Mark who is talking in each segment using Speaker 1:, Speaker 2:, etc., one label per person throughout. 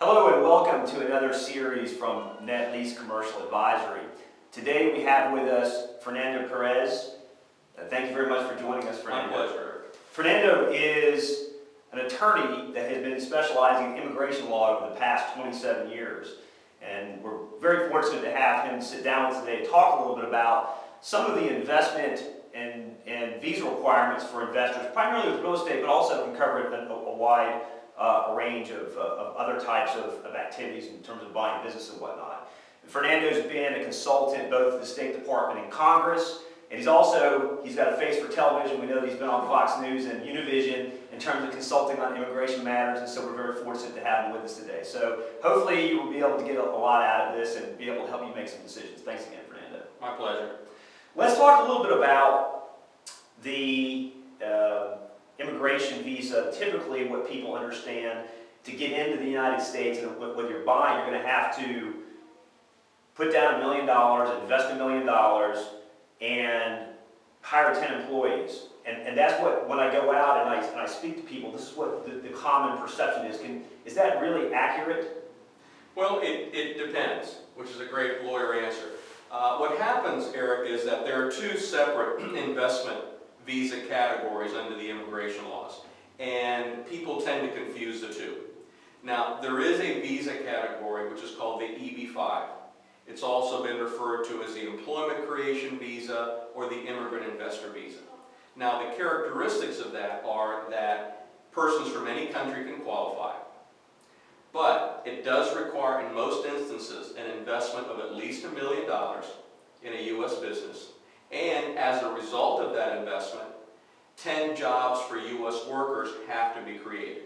Speaker 1: Hello and welcome to another series from Net Lease Commercial Advisory. Today we have with us Fernando Perez. Thank you very much for joining us, Fernando.
Speaker 2: My pleasure.
Speaker 1: Fernando is an attorney that has been specializing in immigration law over the past 27 years. And we're very fortunate to have him sit down with us today to talk a little bit about some of the investment and visa requirements for investors, primarily with real estate, but also can cover a wide range of other types of activities in terms of buying business and whatnot. Fernando's been a consultant both at the State Department and Congress, and he's got a face for television. We know that he's been on Fox News and Univision in terms of consulting on immigration matters, and so we're very fortunate to have him with us today. So hopefully you will be able to get a lot out of this and be able to help you make some decisions. Thanks again, Fernando.
Speaker 2: My pleasure.
Speaker 1: Let's talk a little bit about the immigration visa. Typically what people understand to get into the United States, and when you're buying, you're going to have to put down $1 million, invest $1 million, and hire 10 employees. And that's what, when I go out and I speak to people, this is what the common perception is. Is that really accurate?
Speaker 2: Well, it depends, which is a great lawyer answer. What happens, Eric, is that there are two separate investment visa categories under the immigration laws, and people tend to confuse the two. Now, there is a visa category which is called the EB-5. It's also been referred to as the Employment Creation Visa or the Immigrant Investor Visa. Now, the characteristics of that are that persons from any country can qualify, but it does require, in most instances, an investment of at least $1 million in a U.S. business, and as a result of that investment, 10 jobs for U.S. workers have to be created.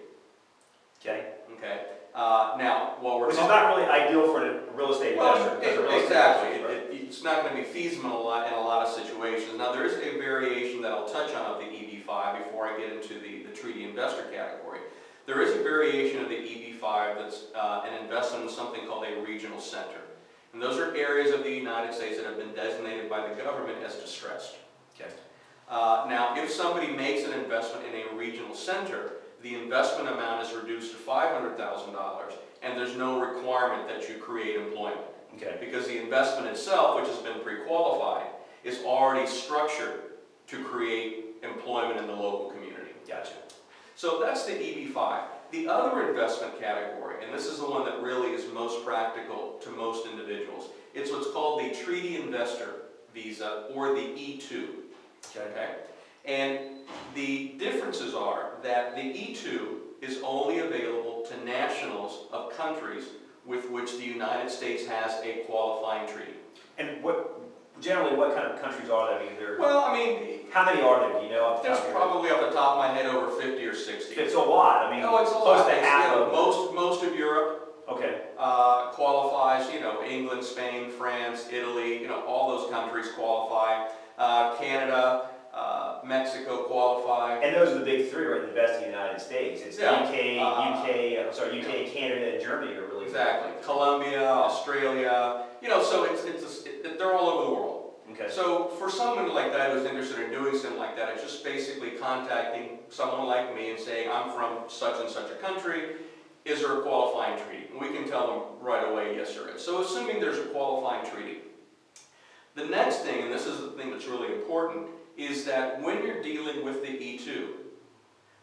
Speaker 1: Okay.
Speaker 2: Okay. Now, while we're
Speaker 1: Which is not really ideal for a real estate investor.
Speaker 2: Exactly. It's not going to be feasible in a lot of situations. Now, there is a variation that I'll touch on of the EB-5 before I get into the treaty investor category. There is a variation of the EB-5 that's an investment in something called a regional center. And those are areas of the United States that have been designated by the government as distressed.
Speaker 1: Okay.
Speaker 2: Now, if somebody makes an investment in a regional center, the investment amount is reduced to $500,000, and there's no requirement that you create employment.
Speaker 1: Okay.
Speaker 2: Because the investment itself, which has been pre-qualified, is already structured to create employment in the local community.
Speaker 1: Gotcha.
Speaker 2: So that's the EB-5. The other investment category, and this is the one that really is most practical to most individuals, it's what's called the Treaty Investor Visa, or the E2. Okay? And the differences are that the E2 is only available to nationals of countries with which the United States has a qualifying treaty.
Speaker 1: And generally what kind of countries are there?
Speaker 2: Well, I mean,
Speaker 1: how many are there? Do you know?
Speaker 2: There's probably off the top of my head over 50 or 60.
Speaker 1: It's a lot. I mean,
Speaker 2: no, it's a
Speaker 1: close
Speaker 2: lot.
Speaker 1: to half of
Speaker 2: most of Europe.
Speaker 1: Okay.
Speaker 2: Qualifies. England, Spain, France, Italy. All those countries qualify. Canada. Mexico qualify.
Speaker 1: And those are the big three, right? Invest in the United States. It's UK, Canada, and Germany are really
Speaker 2: exactly. Colombia, Australia. So they're all over the world.
Speaker 1: Okay.
Speaker 2: So for someone like that who's interested in doing something like that, it's just basically contacting someone like me and saying, I'm from such and such a country. Is there a qualifying treaty? And we can tell them right away, yes, there is. So assuming there's a qualifying treaty. The next thing, and this is the thing that's really important, is that when you're dealing with the E2,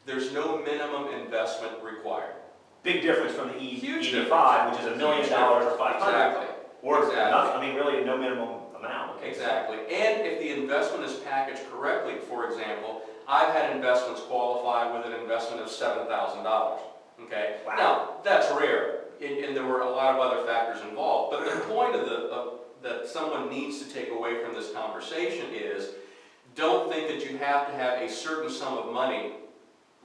Speaker 2: there's no minimum investment required.
Speaker 1: Big difference from the
Speaker 2: Huge
Speaker 1: EB-5, which is $1 million or $500.
Speaker 2: Exactly.
Speaker 1: Or
Speaker 2: exactly.
Speaker 1: Nothing. I mean, really no minimum amount. Okay.
Speaker 2: Exactly. And if the investment is packaged correctly, for example, I've had investments qualify with an investment of $7,000. Okay.
Speaker 1: Wow.
Speaker 2: Now that's rare, and there were a lot of other factors involved. But the point that someone needs to take away from this conversation is, don't think that you have to have a certain sum of money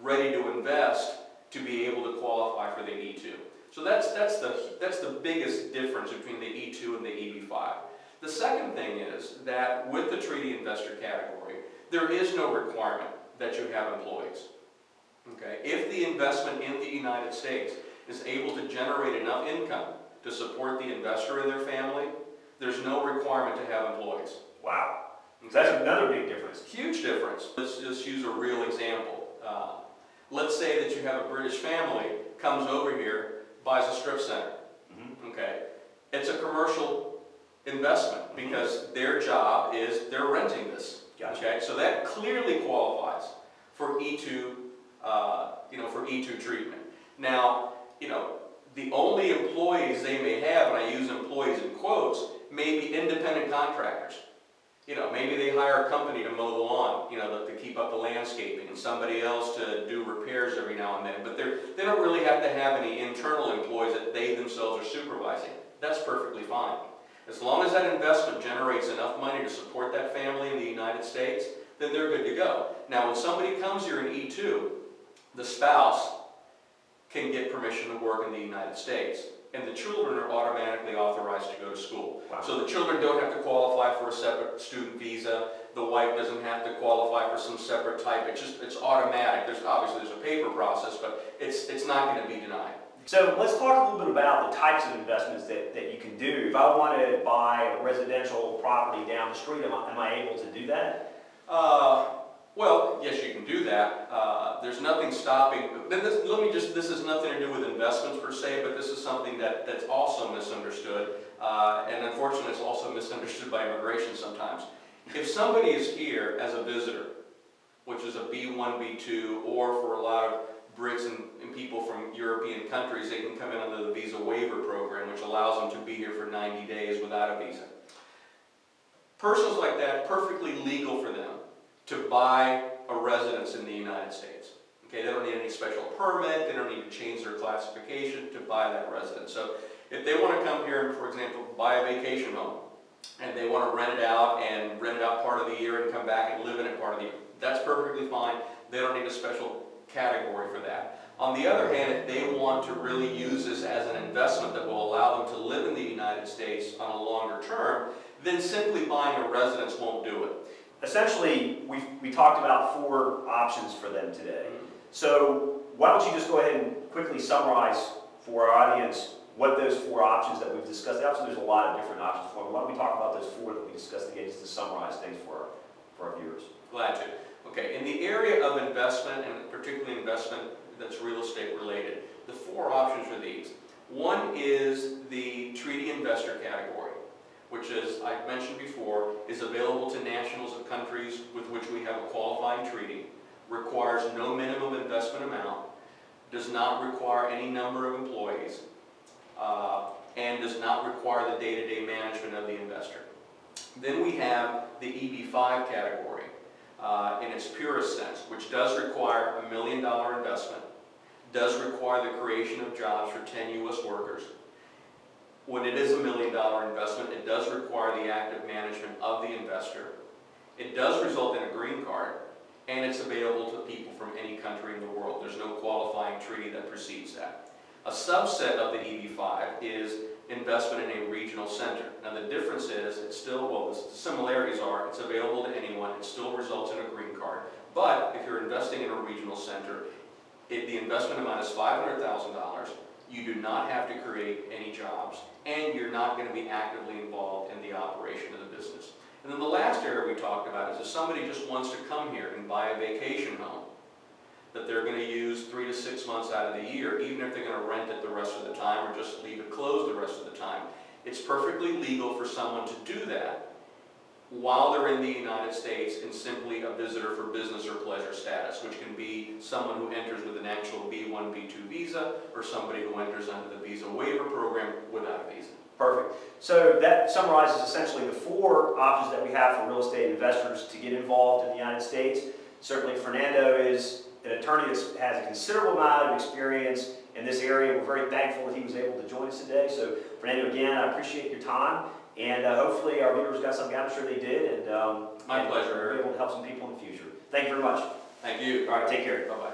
Speaker 2: ready to invest to be able to qualify for the E2. So that's the biggest difference between the E2 and the EB-5. The second thing is that with the treaty investor category, there is no requirement that you have employees. Okay? If the investment in the United States is able to generate enough income to support the investor and their family, there's no requirement to have employees.
Speaker 1: Wow. So that's another big difference.
Speaker 2: Huge difference. Let's just use a real example. Let's say that you have a British family comes over here buys a strip center. Okay, it's a commercial investment because their job is they're renting this.
Speaker 1: Gotcha.
Speaker 2: Okay, so that clearly qualifies for E2, for E2 treatment. Now, the only employees they may have, and I use employees in quotes, may be independent contractors. Maybe they hire a company to mow the lawn, to keep up the landscaping, and somebody else to do repairs every now and then. But they don't really have to have any internal employees that they themselves are supervising. That's perfectly fine. As long as that investment generates enough money to support that family in the United States, then they're good to go. Now, when somebody comes here in E2, the spouse can get permission to work in the United States, and the children are automatically authorized to go to school.
Speaker 1: Wow.
Speaker 2: So the children don't have to qualify for a separate student visa. The wife doesn't have to qualify for some separate type. It's automatic. There's a paper process, but it's not going to be denied.
Speaker 1: So let's talk a little bit about the types of investments that you can do. If I want to buy a residential property down the street, am I able to do that?
Speaker 2: Well, yes, you can do that. There's nothing stopping. This has nothing to do with investments per se, but this is something that's also misunderstood. And unfortunately, it's also misunderstood by immigration sometimes. If somebody is here as a visitor, which is a B1, B2, or for a lot of Brits and people from European countries, they can come in under the visa waiver program, which allows them to be here for 90 days without a visa. Persons like that, perfectly legal for them to buy a residence in the United States. Okay, they don't need any special permit, they don't need to change their classification to buy that residence. So if they want to come here and, for example, buy a vacation home, and they want to rent it out part of the year and come back and live in it part of the year, that's perfectly fine. They don't need a special category for that. On the other hand, if they want to really use this as an investment that will allow them to live in the United States on a longer term, then simply buying a residence won't do it.
Speaker 1: Essentially, we talked about 4 options for them today. So why don't you just go ahead and quickly summarize for our audience what those 4 options that we've discussed. Obviously, there's a lot of different options for them. Why don't we talk about those 4 that we discussed again, just to summarize things for our viewers.
Speaker 2: Glad to. Okay, in the area of investment, and particularly investment that's real estate related, the 4 options are these. One is the treaty investor category, which, as I've mentioned before, is available to nationals of countries with which we have a qualifying treaty, requires no minimum investment amount, does not require any number of employees, and does not require the day-to-day management of the investor. Then we have the EB5 category in its purest sense, which does require $1 million investment, does require the creation of jobs for 10 U.S. workers. When it is $1 million investment, it does require the active management of the investor. It does result in a green card, and it's available to people from any country in the world. There's no qualifying treaty that precedes that. A subset of the EB5 is investment in a regional center. Now the difference is, it's still, well, the similarities are, it's available to anyone, it still results in a green card. But if you're investing in a regional center, the investment amount is $500,000, you do not have to create any jobs, and you're not going to be actively involved in the operation of the business. And then the last area we talked about is if somebody just wants to come here and buy a vacation home that they're going to use 3 to 6 months out of the year, even if they're going to rent it the rest of the time or just leave it closed the rest of the time. It's perfectly legal for someone to do that while they're in the United States and simply a visitor for business or pleasure status, which can be someone who enters with an actual B1, B2 visa, or somebody who enters under the visa waiver program without a visa. Perfect.
Speaker 1: So that summarizes essentially the 4 options that we have for real estate investors to get involved in the United States. Certainly Fernando is an attorney that has a considerable amount of experience in this area. We're very thankful that he was able to join us today. So Fernando, again, I appreciate your time, and hopefully our viewers got something out. I'm sure they did, and
Speaker 2: my pleasure.
Speaker 1: We're able to help some people in the future. Thank you very much.
Speaker 2: Thank you.
Speaker 1: All right, take care.
Speaker 2: Bye-bye.